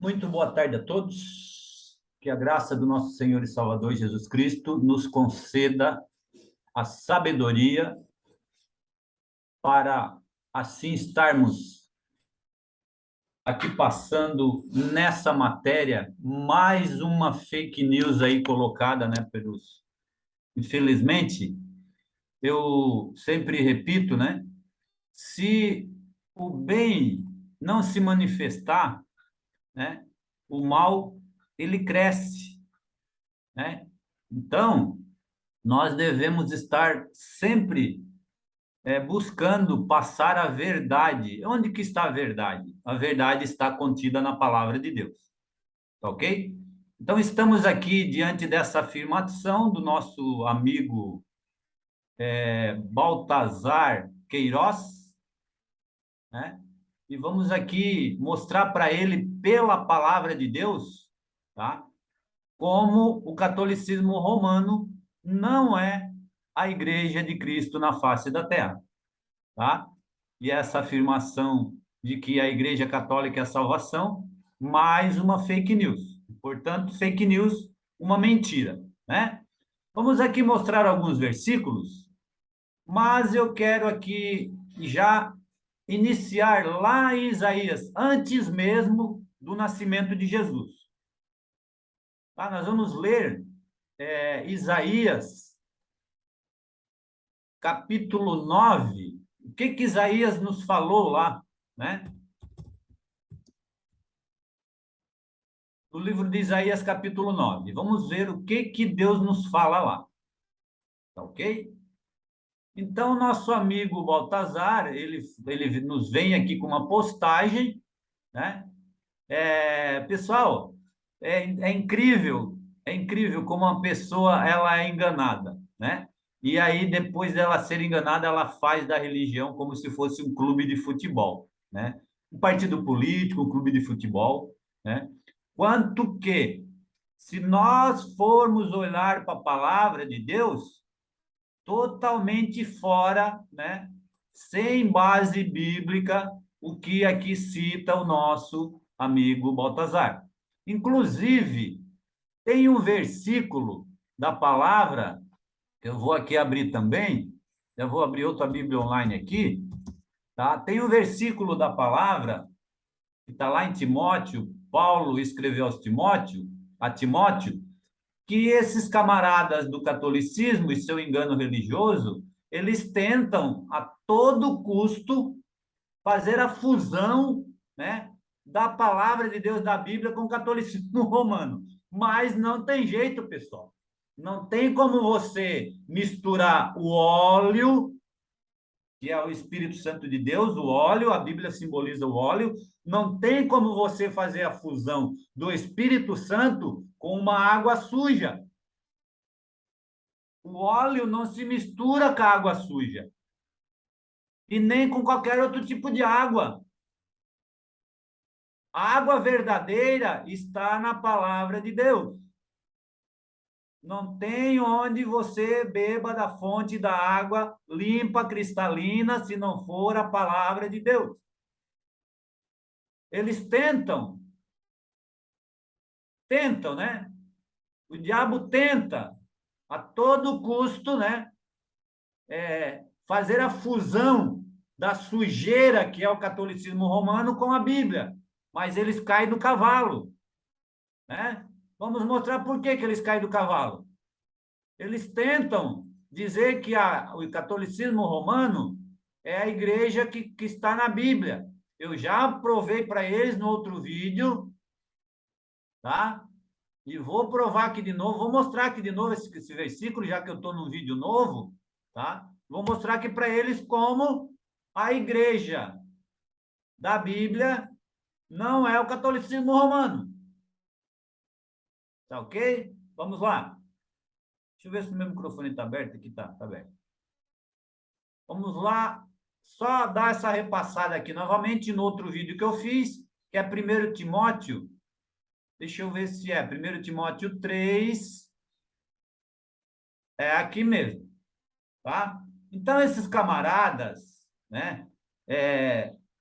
Muito boa tarde a todos. Que a graça do nosso Senhor e Salvador Jesus Cristo nos conceda a sabedoria para assim estarmos aqui passando nessa matéria mais uma fake news aí colocada, né, pelos. Infelizmente, eu sempre repito, né? Se o bem não se manifestar, né, o mal ele cresce, né? Então, nós devemos estar sempre buscando passar a verdade. Onde que está a verdade? A verdade está contida na palavra de Deus, tá ok? Então, estamos aqui diante dessa afirmação do nosso amigo Baltazar Queiroz, né? E vamos aqui mostrar para ele, pela palavra de Deus, tá? Como o catolicismo romano não é a igreja de Cristo na face da terra, tá? E essa afirmação de que a igreja católica é a salvação, mais uma fake news. Portanto, fake news, uma mentira, né? Vamos aqui mostrar alguns versículos, mas eu quero aqui já iniciar lá em Isaías, antes mesmo do nascimento de Jesus. Tá? Nós vamos ler Isaías, capítulo 9. O que Isaías nos falou lá, né? No livro de Isaías, capítulo 9. Vamos ver o que Deus nos fala lá. Tá ok? Então, nosso amigo Baltazar, ele nos vem aqui com uma postagem, né? Pessoal, é incrível como uma pessoa ela é enganada, né? E aí, depois dela ser enganada, ela faz da religião como se fosse um clube de futebol, né? Um partido político, um clube de futebol, né? Quanto que, se nós formos olhar para a palavra de Deus, totalmente fora, né? Sem base bíblica, o que aqui cita o nosso amigo Baltazar. Inclusive, tem um versículo da palavra, que eu vou aqui abrir também, eu vou abrir outra Bíblia online aqui, tá? Tem um versículo da palavra, que está lá em Timóteo, Paulo escreveu a Timóteo, que esses camaradas do catolicismo e seu engano religioso, eles tentam a todo custo fazer a fusão, né, da palavra de Deus da Bíblia com o catolicismo romano. Mas não tem jeito, pessoal. Não tem como você misturar o óleo, que é o Espírito Santo de Deus, o óleo, a Bíblia simboliza o óleo, não tem como você fazer a fusão do Espírito Santo com uma água suja. O óleo não se mistura com a água suja. E nem com qualquer outro tipo de água. A água verdadeira está na palavra de Deus. Não tem onde você beba da fonte da água limpa, cristalina, se não for a palavra de Deus. Eles tentam, né? O diabo tenta, a todo custo, né? Fazer a fusão da sujeira que é o catolicismo romano com a Bíblia. Mas eles caem do cavalo, né? Vamos mostrar por que eles caem do cavalo. Eles tentam dizer que o catolicismo romano é a igreja que está na Bíblia. Eu já provei para eles no outro vídeo, tá? E vou provar aqui de novo, vou mostrar aqui de novo esse versículo, já que eu estou num vídeo novo, tá? Vou mostrar aqui para eles como a igreja da Bíblia não é o catolicismo romano. Tá ok? Vamos lá. Deixa eu ver se o meu microfone está aberto aqui. Tá aberto. Vamos lá. Só dar essa repassada aqui novamente no outro vídeo que eu fiz, que é 1 Timóteo. Deixa eu ver se é 1 Timóteo 3. É aqui mesmo, tá? Então, esses camaradas, né,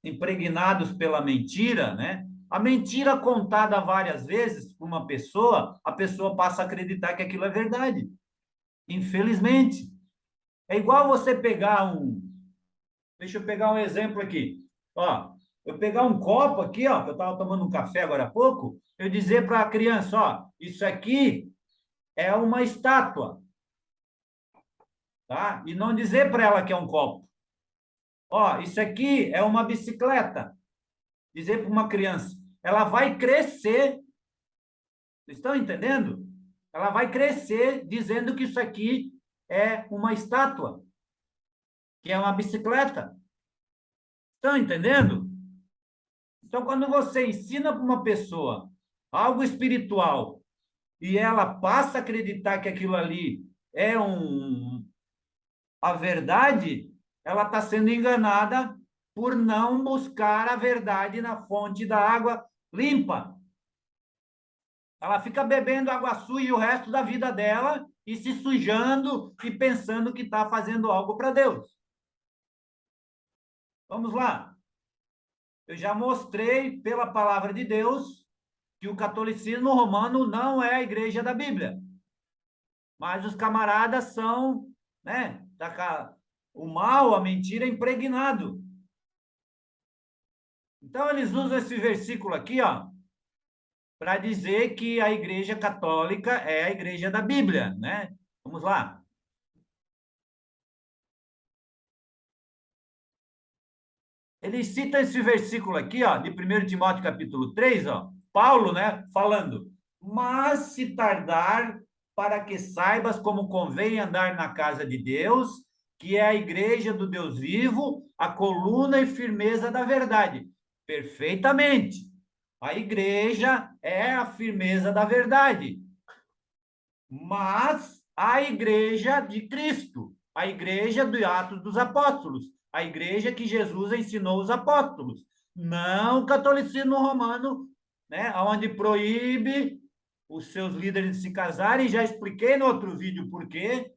impregnados pela mentira, né, a mentira contada várias vezes por uma pessoa, a pessoa passa a acreditar que aquilo é verdade. Infelizmente. É igual você pegar um. Deixa eu pegar um exemplo aqui. Ó, eu pegar um copo aqui, ó, que eu estava tomando um café agora há pouco, eu dizer para a criança, ó, isso aqui é uma estátua, tá? E não dizer para ela que é um copo. Ó, isso aqui é uma bicicleta. Dizer para uma criança, ela vai crescer. Vocês estão entendendo? Ela vai crescer dizendo que isso aqui é uma estátua, que é uma bicicleta. Estão entendendo? Então, quando você ensina para uma pessoa algo espiritual e ela passa a acreditar que aquilo ali é a verdade, ela está sendo enganada por não buscar a verdade na fonte da água limpa. Ela fica bebendo água suja o resto da vida dela e se sujando e pensando que está fazendo algo para Deus. Vamos lá. Eu já mostrei pela palavra de Deus que o catolicismo romano não é a igreja da Bíblia. Mas os camaradas são, né? O mal, a mentira é impregnado. Então eles usam esse versículo aqui, ó, para dizer que a igreja católica é a igreja da Bíblia, né? Vamos lá. Ele cita esse versículo aqui, ó, de 1 Timóteo capítulo 3, ó, Paulo, né, falando: "Mas se tardar, para que saibas como convém andar na casa de Deus, que é a igreja do Deus vivo, a coluna e firmeza da verdade." Perfeitamente. A igreja é a firmeza da verdade. Mas a igreja de Cristo, a igreja do Atos dos Apóstolos, a igreja que Jesus ensinou os apóstolos, não o catolicismo romano, né, onde proíbe os seus líderes de se casarem, já expliquei no outro vídeo por quê,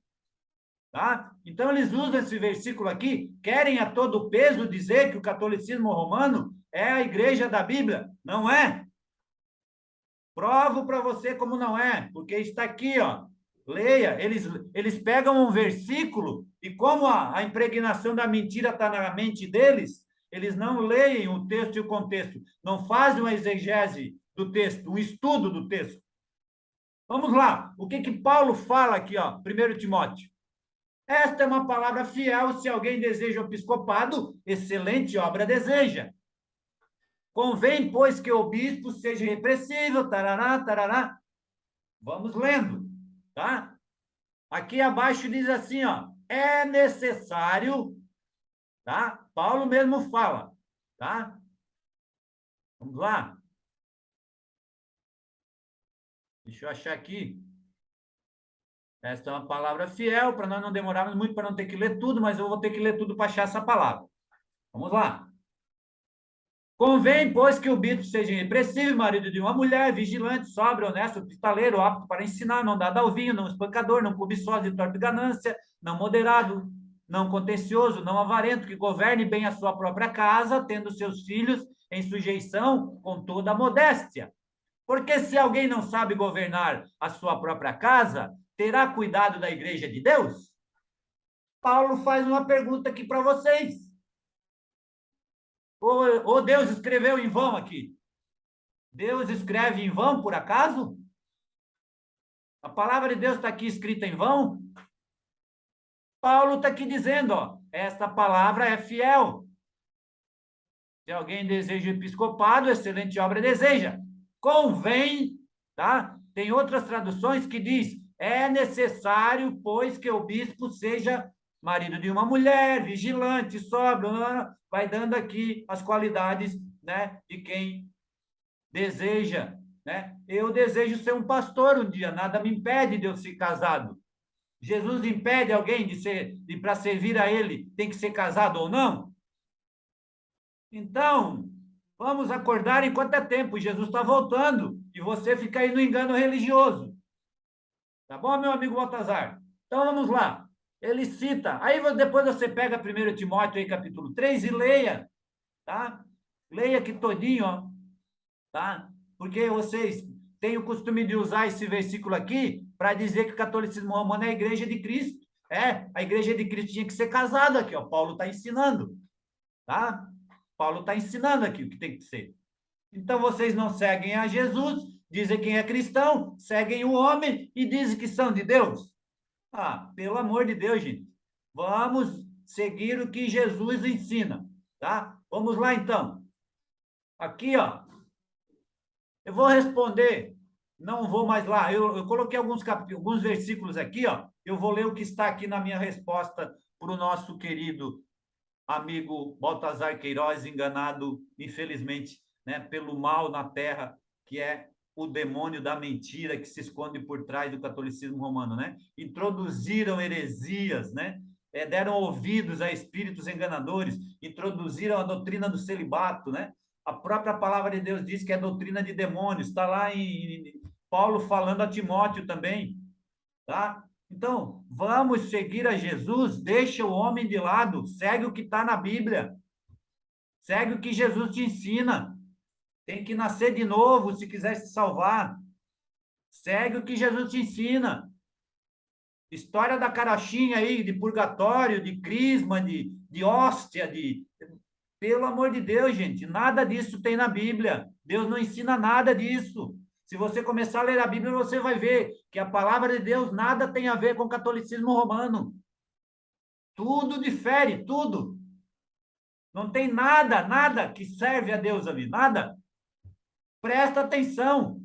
tá? Então eles usam esse versículo aqui, querem a todo peso dizer que o catolicismo romano é a igreja da Bíblia, não é? Provo para você como não é, porque está aqui, ó. Leia, eles pegam um versículo e como a impregnação da mentira está na mente deles, eles não leem o texto e o contexto, não fazem uma exegese do texto, um estudo do texto. Vamos lá, o que Paulo fala aqui, ó, 1 Timóteo? Esta é uma palavra fiel, se alguém deseja o episcopado, excelente obra deseja. Convém, pois, que o bispo seja irrepreensível, tarará, tarará. Vamos lendo, tá? Aqui abaixo diz assim, ó, é necessário, tá? Paulo mesmo fala, tá? Vamos lá. Deixa eu achar aqui. Esta é uma palavra fiel, para nós não demorarmos muito, para não ter que ler tudo, mas eu vou ter que ler tudo para achar essa palavra. Vamos lá. Convém, pois, que o bispo seja irrepreensível, marido de uma mulher, vigilante, sóbrio, honesto, hospitaleiro, apto para ensinar, não dado ao vinho, não espancador, não cobiçoso de torpe ganância, não moderado, não contencioso, não avarento, que governe bem a sua própria casa, tendo seus filhos em sujeição com toda a modéstia. Porque se alguém não sabe governar a sua própria casa, terá cuidado da igreja de Deus? Paulo faz uma pergunta aqui para vocês. Ou Deus escreveu em vão aqui? Deus escreve em vão, por acaso? A palavra de Deus está aqui escrita em vão? Paulo está aqui dizendo, ó, esta palavra é fiel. Se alguém deseja o episcopado, excelente obra deseja. Convém, tá? Tem outras traduções que diz, é necessário, pois, que o bispo seja marido de uma mulher, vigilante, sóbrio, vai dando aqui as qualidades, né, de quem deseja, né? Eu desejo ser um pastor um dia, nada me impede de eu ser casado. Jesus impede alguém de para servir a ele, tem que ser casado ou não? Então, vamos acordar enquanto é tempo, Jesus está voltando, e você fica aí no engano religioso. Tá bom, meu amigo Baltazar? Então, vamos lá. Ele cita, aí depois você pega 1 Timóteo, aí, capítulo 3, e leia, tá? Leia aqui todinho, ó. tá? Porque vocês têm o costume de usar esse versículo aqui para dizer que o catolicismo romano é a igreja de Cristo. É, a igreja de Cristo tinha que ser casada aqui, ó. Paulo está ensinando, tá? Paulo está ensinando aqui o que tem que ser. Então vocês não seguem a Jesus, dizem quem é cristão, seguem o homem e dizem que são de Deus. Ah, pelo amor de Deus, gente. Vamos seguir o que Jesus ensina, tá? Vamos lá então. Aqui, ó, eu vou responder, não vou mais lá. Eu coloquei alguns versículos aqui, ó. Eu vou ler o que está aqui na minha resposta para o nosso querido amigo Baltazar Queiroz, enganado, infelizmente, né, pelo mal na terra, que é o demônio da mentira que se esconde por trás do catolicismo romano, né? Introduziram heresias, né? Deram ouvidos a espíritos enganadores, introduziram a doutrina do celibato, né? A própria palavra de Deus diz que é doutrina de demônios, está lá em Paulo falando a Timóteo também, tá? Então, vamos seguir a Jesus, deixa o homem de lado, segue o que está na Bíblia, segue o que Jesus te ensina. Tem que nascer de novo se quiser se salvar. Segue o que Jesus te ensina. História da carochinha aí, de purgatório, de crisma, de hóstia, de. Pelo amor de Deus, gente, nada disso tem na Bíblia. Deus não ensina nada disso. Se você começar a ler a Bíblia, você vai ver que a palavra de Deus nada tem a ver com o catolicismo romano. Tudo difere, tudo. Não tem nada, nada que serve a Deus ali, nada. Presta atenção.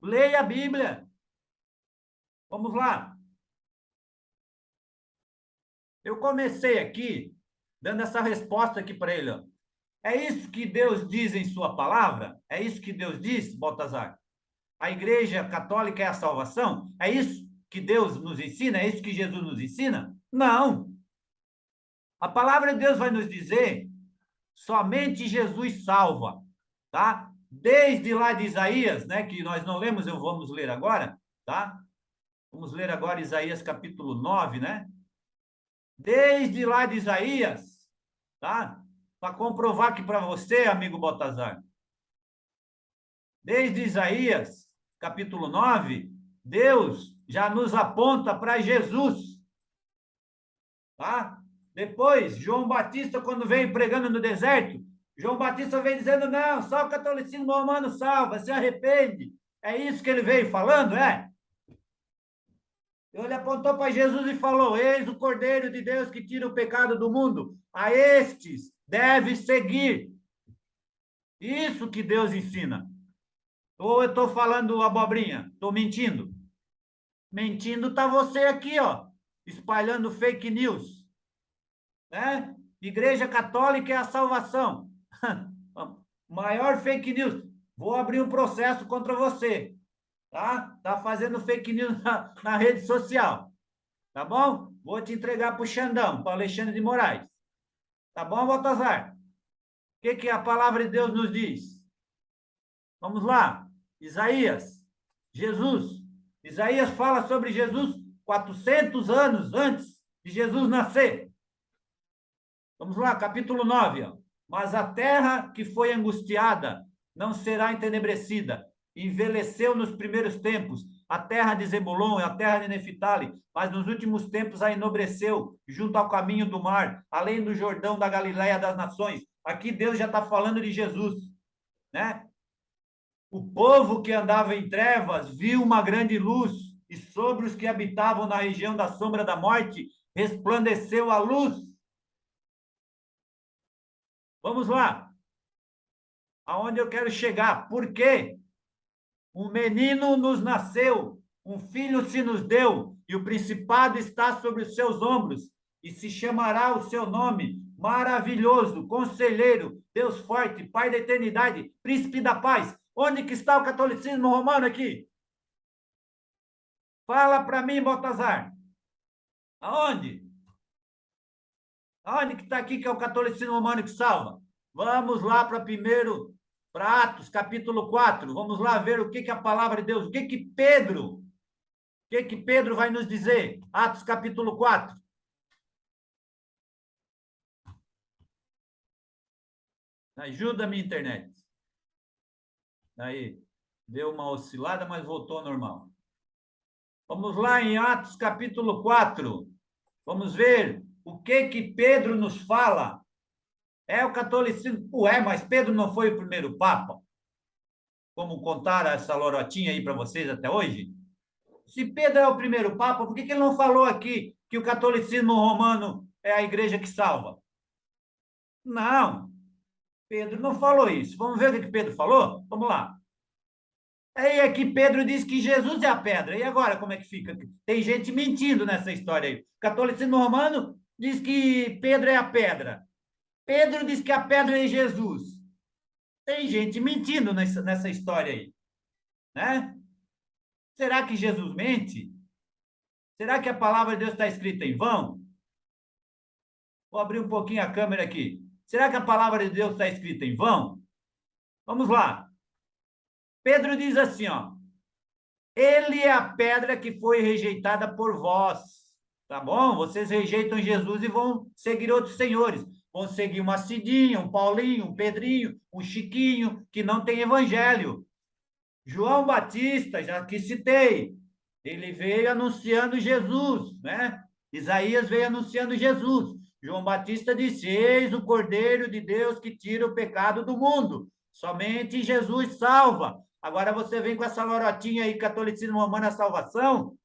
Leia a Bíblia. Vamos lá. Eu comecei aqui dando essa resposta aqui para ele. Ó. É isso que Deus diz em sua palavra? É isso que Deus diz, Baltazar? A igreja católica é a salvação? É isso que Deus nos ensina? É isso que Jesus nos ensina? Não. A palavra de Deus vai nos dizer somente Jesus salva, tá? Desde lá de Isaías, né, que nós não lemos, eu vamos ler agora, tá? Vamos ler agora Isaías capítulo 9, né? Desde lá de Isaías, tá? Para comprovar aqui para você, amigo Baltazar. Desde Isaías capítulo 9, Deus já nos aponta para Jesus, tá? Depois, João Batista, quando veio pregando no deserto, João Batista veio dizendo: não, só o catolicismo romano salva, se arrepende. É isso que ele veio falando, é? Ele apontou para Jesus e falou: eis o Cordeiro de Deus que tira o pecado do mundo. A estes deve seguir. Isso que Deus ensina. Ou eu estou falando abobrinha? Estou mentindo? Mentindo está você aqui, ó, espalhando fake news, né? Igreja Católica é a salvação. Maior fake news. Vou abrir um processo contra você, tá? Tá fazendo fake news na rede social, tá bom? Vou te entregar para o Xandão, para Alexandre de Moraes. Tá bom, Baltazar? O que a palavra de Deus nos diz? Vamos lá. Isaías, Jesus. Isaías fala sobre Jesus 400 anos antes de Jesus nascer. Vamos lá, capítulo 9. Ó. Mas a terra que foi angustiada não será entenebrecida. Envelheceu nos primeiros tempos. A terra de Zebulon e a terra de Neftali, mas nos últimos tempos a enobreceu, junto ao caminho do mar, além do Jordão da Galiléia das nações. Aqui Deus já está falando de Jesus, né? O povo que andava em trevas viu uma grande luz, e sobre os que habitavam na região da sombra da morte resplandeceu a luz. Vamos lá. Aonde eu quero chegar? Por quê? Um menino nos nasceu, um filho se nos deu, e o principado está sobre os seus ombros, e se chamará o seu nome, maravilhoso, conselheiro, Deus forte, Pai da eternidade, príncipe da paz. Onde que está o catolicismo romano aqui? Fala para mim, Baltazar. Aonde? Aonde que está aqui que é o catolicismo romano que salva? Vamos lá para primeiro, para Atos, capítulo 4. Vamos lá ver o que a palavra de Deus, o que Pedro vai nos dizer? Atos, capítulo 4. Ajuda-me, internet. Aí, deu uma oscilada, mas voltou ao normal. Vamos lá em Atos capítulo 4. Vamos ver o que Pedro nos fala. É o catolicismo. Ué, mas Pedro não foi o primeiro papa? Como contaram essa lorotinha aí para vocês até hoje? Se Pedro é o primeiro papa, por que ele não falou aqui que o catolicismo romano é a igreja que salva? Não, Pedro não falou isso. Vamos ver o que Pedro falou? Vamos lá. Aí aqui Pedro diz que Jesus é a pedra. E agora como é que fica? Tem gente mentindo nessa história aí. O catolicismo romano diz que Pedro é a pedra. Pedro diz que a pedra é Jesus. Tem gente mentindo nessa história aí, né? Será que Jesus mente? Será que a palavra de Deus está escrita em vão? Vou abrir um pouquinho a câmera aqui. Será que a palavra de Deus está escrita em vão? Vamos lá. Pedro diz assim, ó. Ele é a pedra que foi rejeitada por vós. Tá bom? Vocês rejeitam Jesus e vão seguir outros senhores. Vão seguir uma Cidinha, um Paulinho, um Pedrinho, um Chiquinho, que não tem evangelho. João Batista, já que citei, ele veio anunciando Jesus, né? Isaías veio anunciando Jesus. João Batista disse: Eis o Cordeiro de Deus que tira o pecado do mundo. Somente Jesus salva. Agora você vem com essa lorotinha aí, catolicismo romano, a salvação,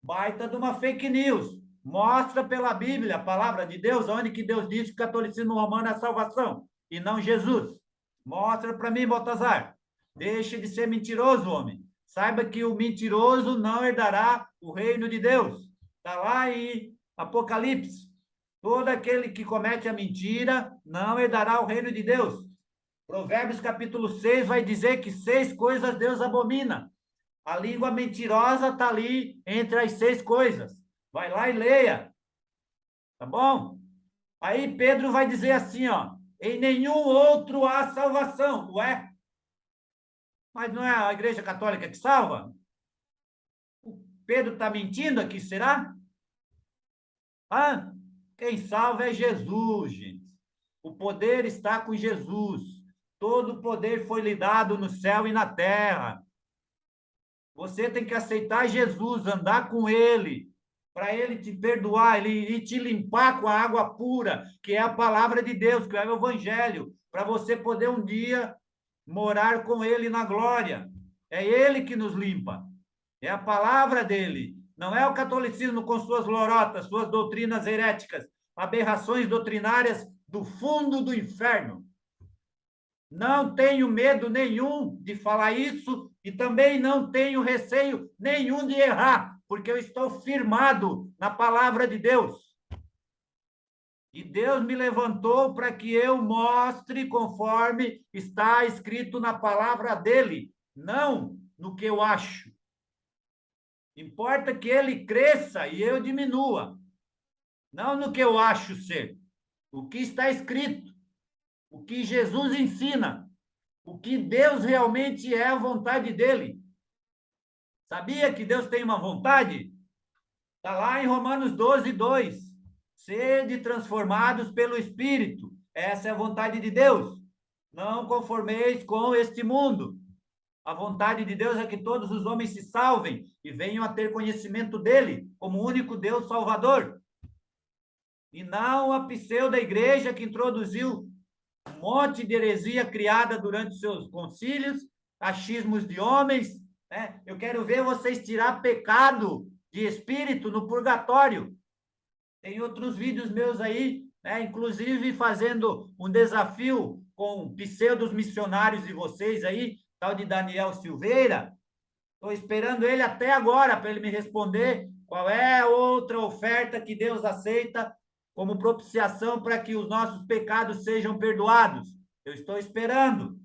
baita de uma fake news. Mostra pela Bíblia, a palavra de Deus, onde que Deus disse que o catolicismo romano é a salvação, e não Jesus. Mostra para mim, Baltazar. Deixe de ser mentiroso, homem. Saiba que o mentiroso não herdará o reino de Deus. Está lá em Apocalipse. Todo aquele que comete a mentira não herdará o reino de Deus. Provérbios capítulo 6 vai dizer que 6 coisas Deus abomina. A língua mentirosa está ali entre as 6 coisas. Vai lá e leia. Tá bom? Aí Pedro vai dizer assim, ó. Em nenhum outro há salvação. Ué? Mas não é a Igreja Católica que salva? O Pedro está mentindo aqui, será? Ah, quem salva é Jesus, gente. O poder está com Jesus. Todo o poder foi lhe dado no céu e na terra. Você tem que aceitar Jesus, andar com ele, para ele te perdoar, ele te limpar com a água pura, que é a palavra de Deus, que é o evangelho, para você poder um dia morar com ele na glória. É ele que nos limpa. É a palavra dele. Não é o catolicismo com suas lorotas, suas doutrinas heréticas, aberrações doutrinárias do fundo do inferno. Não tenho medo nenhum de falar isso e também não tenho receio nenhum de errar, porque eu estou firmado na palavra de Deus. E Deus me levantou para que eu mostre conforme está escrito na palavra dele, não no que eu acho. Importa que ele cresça e eu diminua, não no que eu acho ser. O que está escrito, o que Jesus ensina, o que Deus realmente é a vontade dele. Sabia que Deus tem uma vontade? Está lá em Romanos 12, 2. Sede transformados pelo Espírito. Essa é a vontade de Deus. Não conformeis com este mundo. A vontade de Deus é que todos os homens se salvem e venham a ter conhecimento dele como o único Deus salvador. E não a pseudo-igreja que introduziu um monte de heresia criada durante seus concílios, achismos de homens, né? Eu quero ver vocês tirar pecado de espírito no purgatório. Tem outros vídeos meus aí, né? Inclusive fazendo um desafio com pseudos missionários de vocês aí, tal de Daniel Silveira. Estou esperando ele até agora para ele me responder qual é outra oferta que Deus aceita como propiciação para que os nossos pecados sejam perdoados. Eu estou esperando.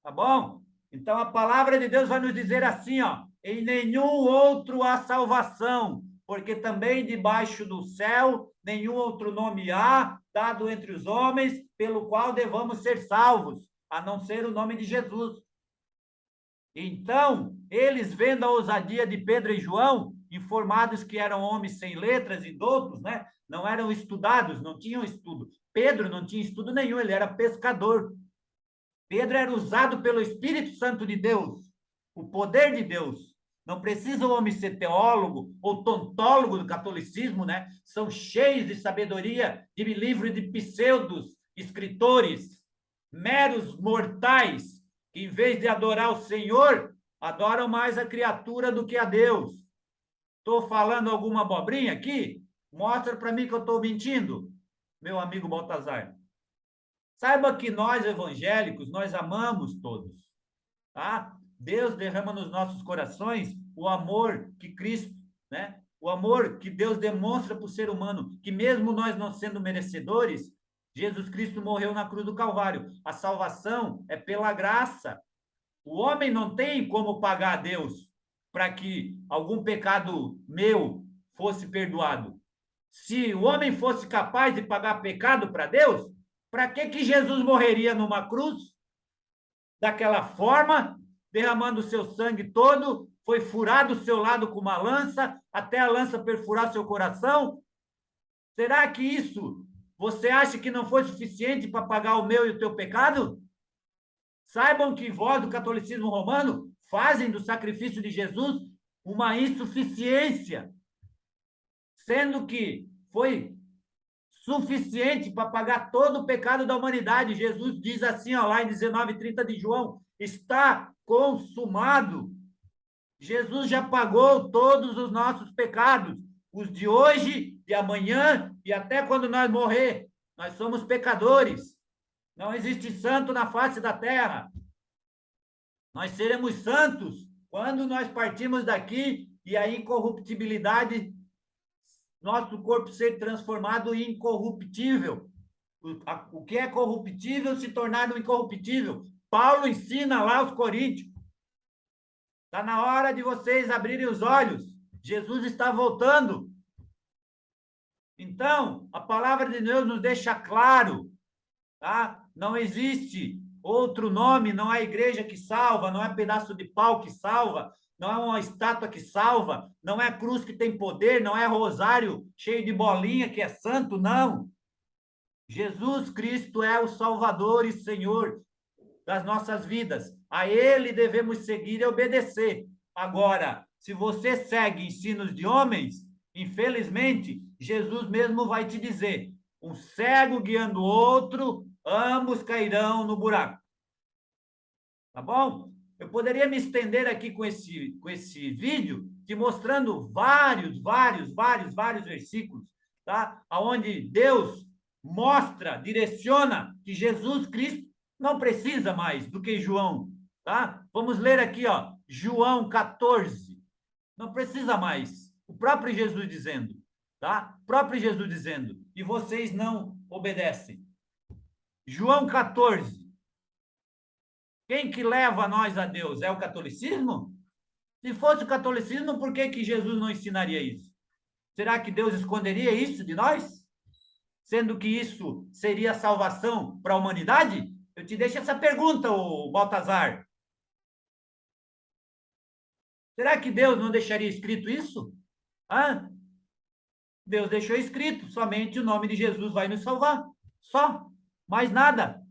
Tá bom? Então a palavra de Deus vai nos dizer assim, ó: em nenhum outro há salvação, porque também debaixo do céu nenhum outro nome há dado entre os homens pelo qual devamos ser salvos, a não ser o nome de Jesus. Então, eles vendo a ousadia de Pedro e João, informados que eram homens sem letras e doutos, né? Não eram estudados, não tinham estudo. Pedro não tinha estudo nenhum, ele era pescador. Pedro era usado pelo Espírito Santo de Deus, o poder de Deus. Não precisa o homem ser teólogo ou tontólogo do catolicismo, né? São cheios de sabedoria de livros de pseudos escritores, meros mortais, que em vez de adorar o Senhor, adoram mais a criatura do que a Deus. Estou falando alguma abobrinha aqui? Mostra para mim que eu estou mentindo, meu amigo Baltazar. Saiba que nós, evangélicos, nós amamos todos, tá? Deus derrama nos nossos corações o amor que Cristo, né? O amor que Deus demonstra para o ser humano, que mesmo nós não sendo merecedores, Jesus Cristo morreu na cruz do Calvário. A salvação é pela graça. O homem não tem como pagar a Deus para que algum pecado meu fosse perdoado. Se o homem fosse capaz de pagar pecado para Deus, para que Jesus morreria numa cruz? Daquela forma, derramando o seu sangue todo, foi furado o seu lado com uma lança, até a lança perfurar seu coração? Será que isso você acha que não foi suficiente para pagar o meu e o teu pecado? Saibam que vós, do catolicismo romano, fazem do sacrifício de Jesus uma insuficiência, sendo que foi suficiente para pagar todo o pecado da humanidade. Jesus diz assim, ó, lá em 19:30 de João, está consumado. Jesus já pagou todos os nossos pecados, os de hoje, de amanhã e até quando nós morrer. Nós somos pecadores. Não existe santo na face da terra. Nós seremos santos quando nós partirmos daqui e a incorruptibilidade, nosso corpo ser transformado em incorruptível. O que é corruptível se tornar incorruptível. Paulo ensina lá aos Coríntios. Está na hora de vocês abrirem os olhos. Jesus está voltando. Então, a palavra de Deus nos deixa claro, tá? Não existe outro nome, não é igreja que salva, não é pedaço de pau que salva, não é uma estátua que salva, não é cruz que tem poder, não é rosário cheio de bolinha que é santo, não. Jesus Cristo é o Salvador e Senhor das nossas vidas. A Ele devemos seguir e obedecer. Agora, se você segue ensinos de homens, infelizmente, Jesus mesmo vai te dizer: um cego guiando o outro, ambos cairão no buraco. Tá bom? Eu poderia me estender aqui com esse vídeo, te mostrando vários versículos, tá? Onde Deus mostra, direciona que Jesus Cristo não precisa mais do que João, tá? Vamos ler aqui, ó, João 14. Não precisa mais. O próprio Jesus dizendo, tá? O próprio Jesus dizendo, e vocês não obedecem. João 14. Quem que leva nós a Deus? É o catolicismo? Se fosse o catolicismo, por que Jesus não ensinaria isso? Será que Deus esconderia isso de nós? Sendo que isso seria salvação para a humanidade? Eu te deixo essa pergunta, ô Baltazar. Será que Deus não deixaria escrito isso? Ah, Deus deixou escrito, somente o nome de Jesus vai nos salvar. Só, mais nada.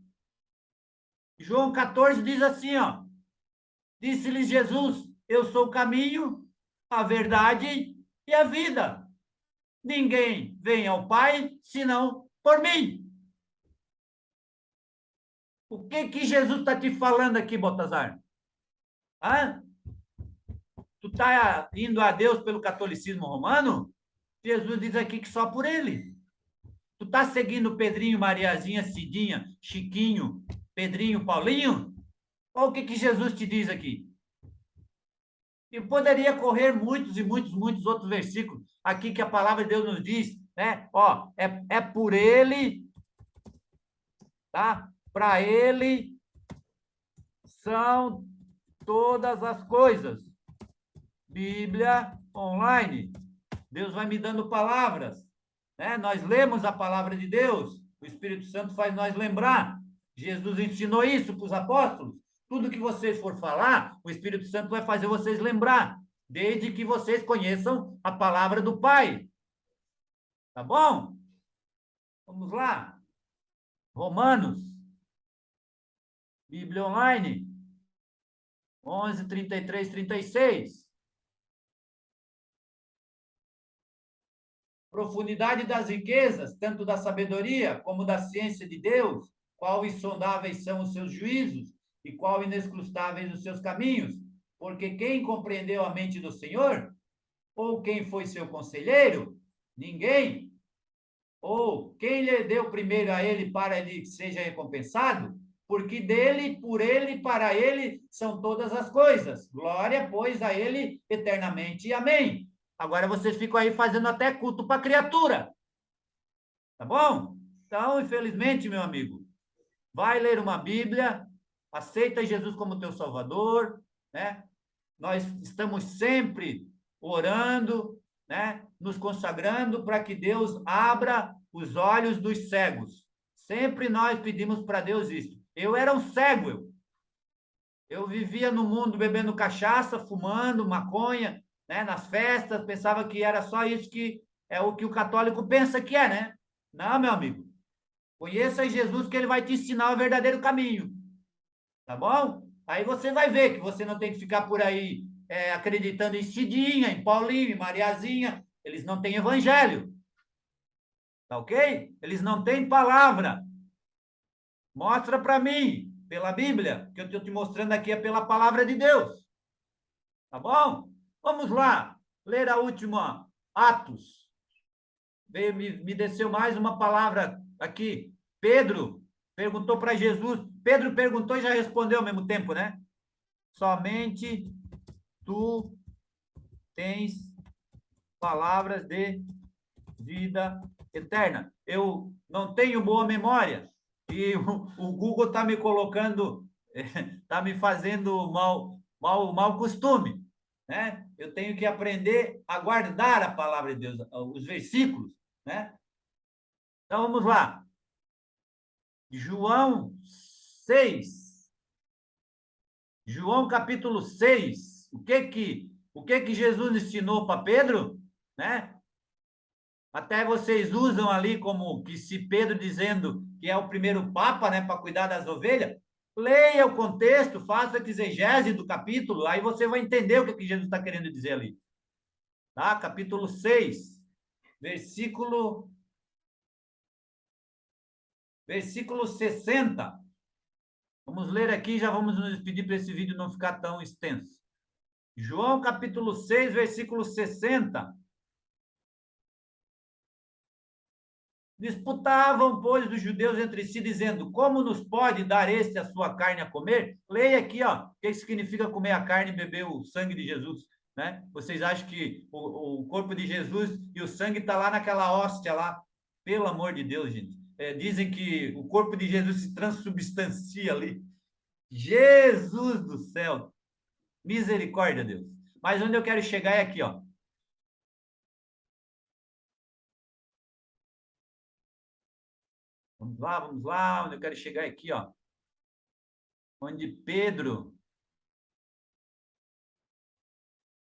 João 14 diz assim, ó. Disse-lhes Jesus, eu sou o caminho, a verdade e a vida. Ninguém vem ao Pai senão por mim. O que Jesus está te falando aqui, Baltazar? Ah? Tu está indo a Deus pelo catolicismo romano? Jesus diz aqui que só por ele. Tu está seguindo Pedrinho, Mariazinha, Cidinha, Chiquinho, Pedrinho, Paulinho? Olha o que Jesus te diz aqui. E poderia correr muitos e muitos outros versículos aqui que a palavra de Deus nos diz, né? Ó, é por ele, tá? Para ele são todas as coisas. Bíblia online. Deus vai me dando palavras, né? Nós lemos a palavra de Deus, o Espírito Santo faz nós lembrar. Jesus ensinou isso para os apóstolos. Tudo que vocês for falar, o Espírito Santo vai fazer vocês lembrar, desde que vocês conheçam a palavra do Pai. Tá bom? Vamos lá. Romanos Bíblia Online, 11, 33, 36. Profundidade das riquezas, tanto da sabedoria como da ciência de Deus, qual insondáveis são os seus juízos e qual inescrutáveis os seus caminhos, porque quem compreendeu a mente do Senhor? Ou quem foi seu conselheiro? Ninguém. Ou quem lhe deu primeiro a ele para ele seja recompensado? Porque dele, por ele, para ele são todas as coisas. Glória, pois, a ele eternamente. Amém. Agora vocês ficam aí fazendo até culto para a criatura. Tá bom? Então, infelizmente, meu amigo, vai ler uma Bíblia, aceita Jesus como teu Salvador, né? Nós estamos sempre orando, né? Nos consagrando para que Deus abra os olhos dos cegos. Sempre nós pedimos para Deus isso. Eu era um cego, eu vivia no mundo bebendo cachaça, fumando maconha, né? Nas festas, pensava que era só isso que é o que o católico pensa que é, né? Não, meu amigo. Conheça Jesus que ele vai te ensinar o verdadeiro caminho. Tá bom? Aí você vai ver que você não tem que ficar por aí acreditando em Cidinha, em Paulinho, em Mariazinha. Eles não têm evangelho. Tá ok? Eles não têm palavra. Mostra para mim, pela Bíblia, que eu estou te mostrando aqui é pela palavra de Deus. Tá bom? Vamos lá. Ler a última, Atos. Me desceu mais uma palavra aqui. Pedro perguntou para Jesus. Pedro perguntou e já respondeu ao mesmo tempo, né? Somente tu tens palavras de vida eterna. Eu não tenho boa memória e o Google está me colocando, está me fazendo mau costume, né? Eu tenho que aprender a guardar a palavra de Deus, os versículos, né? Então vamos lá. João 6. João capítulo 6. O que que Jesus ensinou para Pedro, né? Até vocês usam ali como que se Pedro dizendo que é o primeiro papa, né, para cuidar das ovelhas. Leia o contexto, faça a exegese do capítulo, aí você vai entender o que, que Jesus está querendo dizer ali. Tá? Capítulo 6, versículo 60. Vamos ler aqui e já vamos nos despedir para esse vídeo não ficar tão extenso. João capítulo 6, versículo 60. Disputavam, pois, os judeus entre si, dizendo: como nos pode dar este a sua carne a comer? Leia aqui, ó, o que significa comer a carne e beber o sangue de Jesus, né? Vocês acham que o corpo de Jesus e o sangue está lá naquela hóstia lá? Pelo amor de Deus, gente. Dizem que o corpo de Jesus se transubstancia ali. Jesus do céu! Misericórdia, Deus. Mas onde eu quero chegar é aqui, ó. Vamos lá, onde eu quero chegar é aqui, ó. Onde Pedro.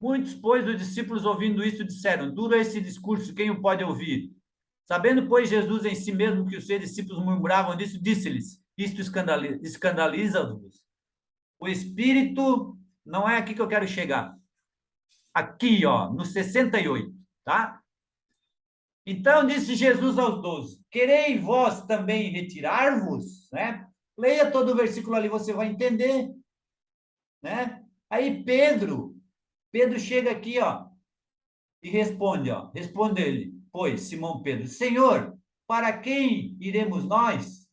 Muitos, pois, dos discípulos, ouvindo isso, disseram: duro é esse discurso, quem o pode ouvir? Sabendo, pois, Jesus em si mesmo que os seus discípulos murmuravam disso, disse-lhes: isto escandaliza-vos. O Espírito, não é aqui que eu quero chegar. Aqui, ó, no 68, tá? Então disse Jesus aos 12: quereis vós também retirar-vos, né? Leia todo o versículo ali, você vai entender, né? Aí Pedro chega aqui, ó, e responde, ó, responde ele, pois, Simão Pedro: Senhor, para quem iremos nós?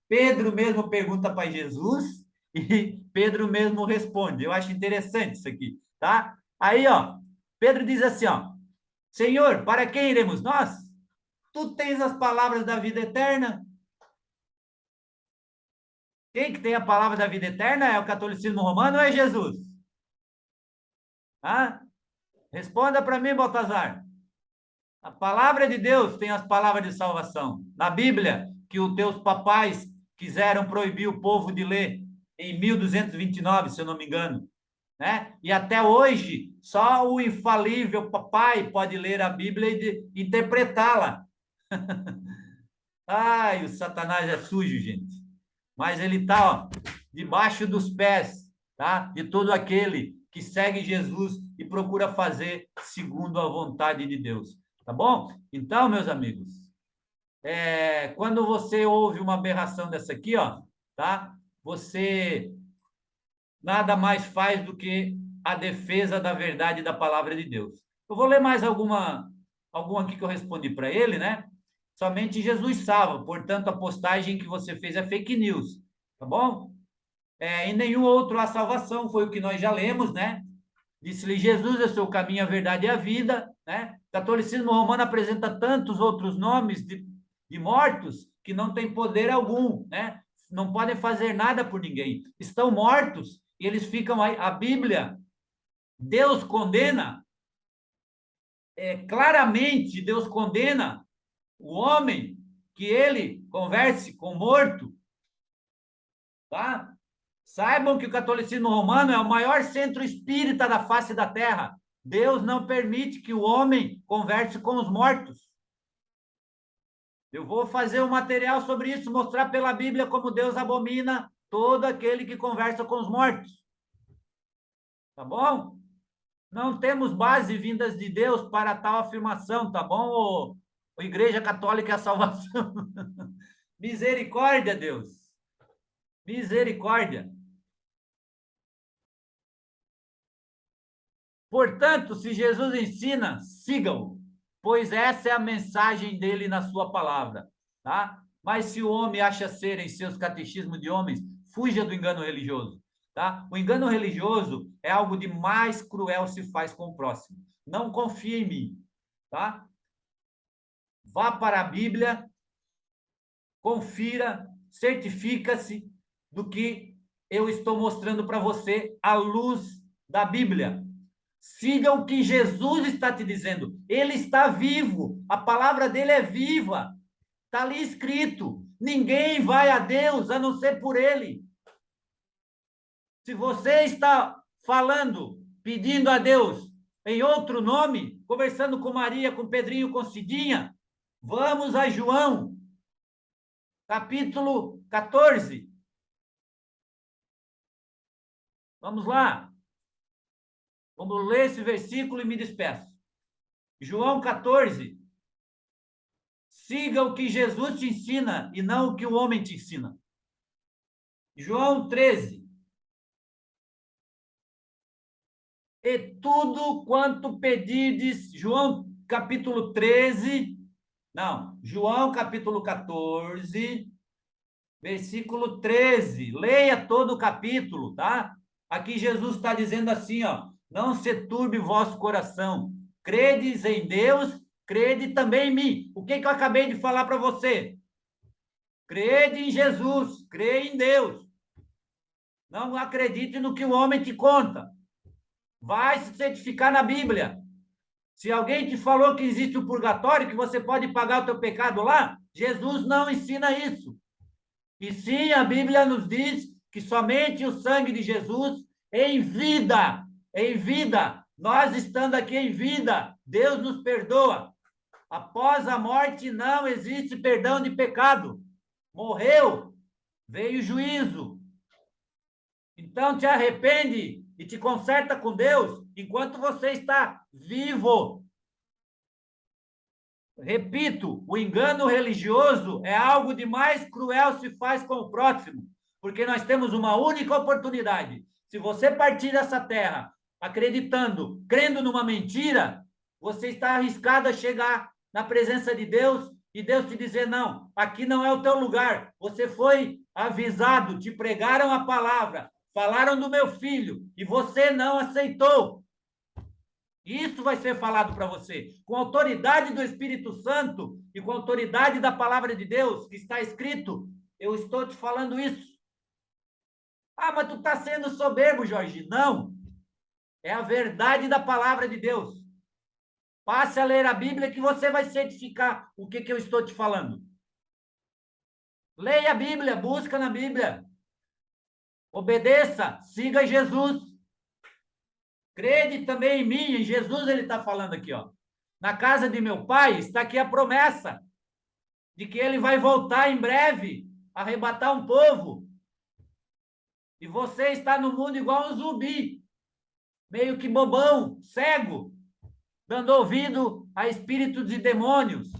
Pedro mesmo pergunta para Jesus e Pedro mesmo responde. Eu acho interessante isso aqui, tá? Aí, ó, Pedro diz assim, ó: Senhor, para quem iremos nós? Tu tens as palavras da vida eterna. Quem que tem a palavra da vida eterna? É o catolicismo romano ou é Jesus? Ah? Responda para mim, Baltazar. A palavra de Deus tem as palavras de salvação. Na Bíblia, que os teus papais quiseram proibir o povo de ler em 1229, se eu não me engano, né? E até hoje, só o infalível papai pode ler a Bíblia e interpretá-la. Ai, o Satanás é sujo, gente. Mas ele tá, ó, debaixo dos pés, tá? De todo aquele que segue Jesus e procura fazer segundo a vontade de Deus, tá bom? Então, meus amigos, quando você ouve uma aberração dessa aqui, ó, tá? Você nada mais faz do que a defesa da verdade da palavra de Deus. Eu vou ler mais alguma aqui que eu respondi para ele, né? Somente Jesus salva, portanto, a postagem que você fez é fake news, tá bom? Em nenhum outro há salvação, foi o que nós já lemos, né? Disse-lhe Jesus, eu sou o caminho, a verdade e a vida, né? O catolicismo romano apresenta tantos outros nomes de mortos que não tem poder algum, né? Não podem fazer nada por ninguém. Estão mortos e eles ficam aí. A Bíblia, Deus condena, claramente Deus condena o homem que ele converse com morto, tá? Saibam que o catolicismo romano é o maior centro espírita da face da terra. Deus não permite que o homem converse com os mortos. Eu vou fazer um material sobre isso, mostrar pela Bíblia como Deus abomina todo aquele que conversa com os mortos. Tá bom? Não temos base vindas de Deus para tal afirmação, tá bom? O Igreja Católica é a salvação. Misericórdia, Deus. Misericórdia. Portanto, se Jesus ensina, sigam-o, pois essa é a mensagem dele na sua palavra, tá? Mas se o homem acha ser em seus catecismos de homens, fuja do engano religioso, tá? O engano religioso é algo de mais cruel se faz com o próximo. Não confie em mim, tá? Vá para a Bíblia, confira, certifica-se do que eu estou mostrando para você à luz da Bíblia. Siga o que Jesus está te dizendo. Ele está vivo. A palavra dele é viva. Está ali escrito. Ninguém vai a Deus a não ser por ele. Se você está falando, pedindo a Deus em outro nome, conversando com Maria, com Pedrinho, com Cidinha, vamos a João, capítulo 14. Vamos lá. Vamos ler esse versículo e me despeço. João 14. Siga o que Jesus te ensina e não o que o homem te ensina. João 13. E tudo quanto pedirdes, João capítulo 13, não, João capítulo 14, versículo 13. Leia todo o capítulo, tá? Aqui Jesus está dizendo assim, ó, não se turbe vosso coração. Credes em Deus, crede também em mim. O que eu acabei de falar para você? Crede em Jesus, crê em Deus. Não acredite no que o homem te conta. Vai se certificar na Bíblia. Se alguém te falou que existe o purgatório, que você pode pagar o teu pecado lá, Jesus não ensina isso. E sim, a Bíblia nos diz que somente o sangue de Jesus em vida, nós estando aqui em vida, Deus nos perdoa. Após a morte não existe perdão de pecado. Morreu, veio o juízo. Então te arrepende e te conserta com Deus enquanto você está vivo. Repito, o engano religioso é algo de mais cruel se faz com o próximo, porque nós temos uma única oportunidade. Se você partir dessa terra acreditando, crendo numa mentira, você está arriscado a chegar na presença de Deus e Deus te dizer, não, aqui não é o teu lugar. Você foi avisado, te pregaram a palavra, falaram do meu filho e você não aceitou. Isso vai ser falado para você, com autoridade do Espírito Santo e com autoridade da palavra de Deus, que está escrito, eu estou te falando isso. Ah, mas tu está sendo soberbo, Jorge. Não, é a verdade da palavra de Deus. Passe a ler a Bíblia que você vai certificar o que eu estou te falando. Leia a Bíblia, busca na Bíblia. Obedeça, siga Jesus. Crede também em mim, em Jesus ele está falando aqui, ó. Na casa de meu pai está aqui a promessa de que ele vai voltar em breve, arrebatar um povo. E você está no mundo igual um zumbi, meio que bobão, cego, dando ouvido a espíritos e demônios,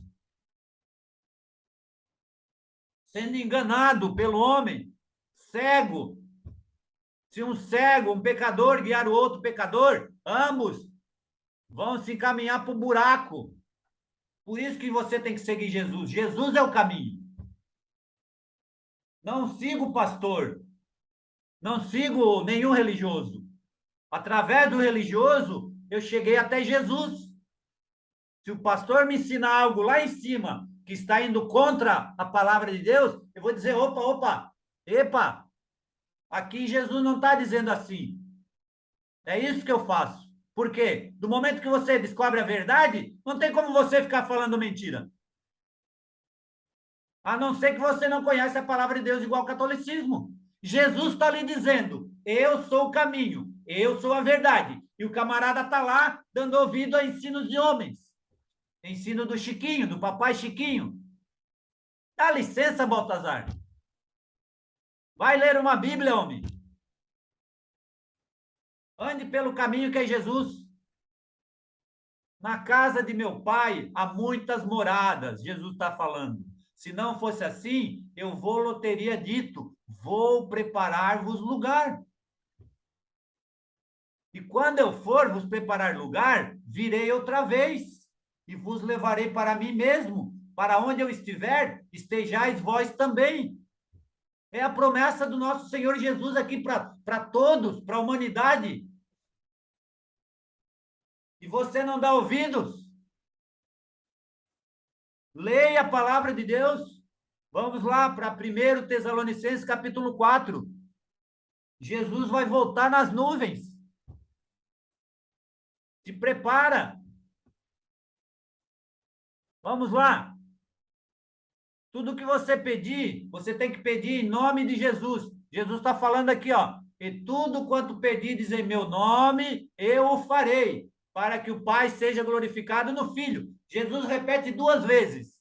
sendo enganado pelo homem, cego. Se um cego, um pecador guiar o outro pecador, ambos vão se encaminhar para o buraco. Por isso que você tem que seguir Jesus. Jesus é o caminho. Não sigo o pastor, não sigo nenhum religioso. Através do religioso, eu cheguei até Jesus. Se o pastor me ensinar algo lá em cima, que está indo contra a palavra de Deus, eu vou dizer, epa, aqui Jesus não está dizendo assim. É isso que eu faço. Por quê? Do momento que você descobre a verdade, não tem como você ficar falando mentira. A não ser que você não conhece a palavra de Deus igual ao catolicismo. Jesus está lhe dizendo, eu sou o caminho, eu sou a verdade. E o camarada está lá dando ouvido a ensinos de homens. Ensino do Chiquinho, do papai Chiquinho. Dá licença, Baltazar. Vai ler uma Bíblia, homem. Ande pelo caminho que é Jesus. Na casa de meu pai há muitas moradas, Jesus está falando. Se não fosse assim, eu vou teria dito, vou preparar-vos lugar. E quando eu for vos preparar lugar, virei outra vez e vos levarei para mim mesmo, para onde eu estiver, estejais vós também. É a promessa do nosso Senhor Jesus aqui para todos, para a humanidade. E você não dá ouvidos? Leia a palavra de Deus. Vamos lá para 1 Tessalonicenses capítulo 4. Jesus vai voltar nas nuvens. Se prepara. Vamos lá. Tudo que você pedir, você tem que pedir em nome de Jesus. Jesus está falando aqui, ó. E tudo quanto pedires em meu nome, eu o farei, para que o Pai seja glorificado no Filho. Jesus repete 2 vezes.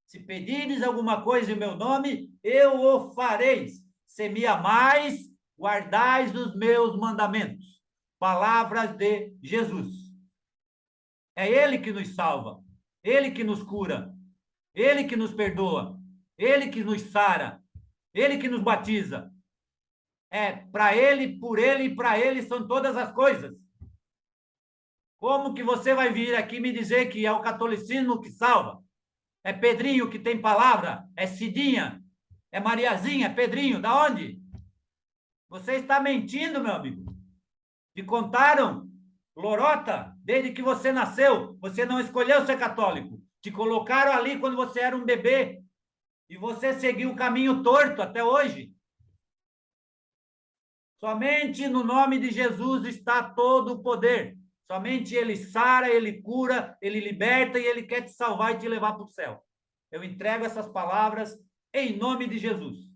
Se pedires alguma coisa em meu nome, eu o fareis. Se me amais, guardais os meus mandamentos. Palavras de Jesus. É Ele que nos salva, Ele que nos cura, Ele que nos perdoa, Ele que nos sara, Ele que nos batiza. É para Ele, por Ele e para Ele são todas as coisas. Como que você vai vir aqui me dizer que é o catolicismo que salva? É Pedrinho que tem palavra? É Cidinha? É Mariazinha? É Pedrinho? Da onde? Você está mentindo, meu amigo. Te contaram, lorota, desde que você nasceu. Você não escolheu ser católico. Te colocaram ali quando você era um bebê. E você seguiu o caminho torto até hoje. Somente no nome de Jesus está todo o poder. Somente Ele sara, Ele cura, Ele liberta e Ele quer te salvar e te levar para o céu. Eu entrego essas palavras em nome de Jesus.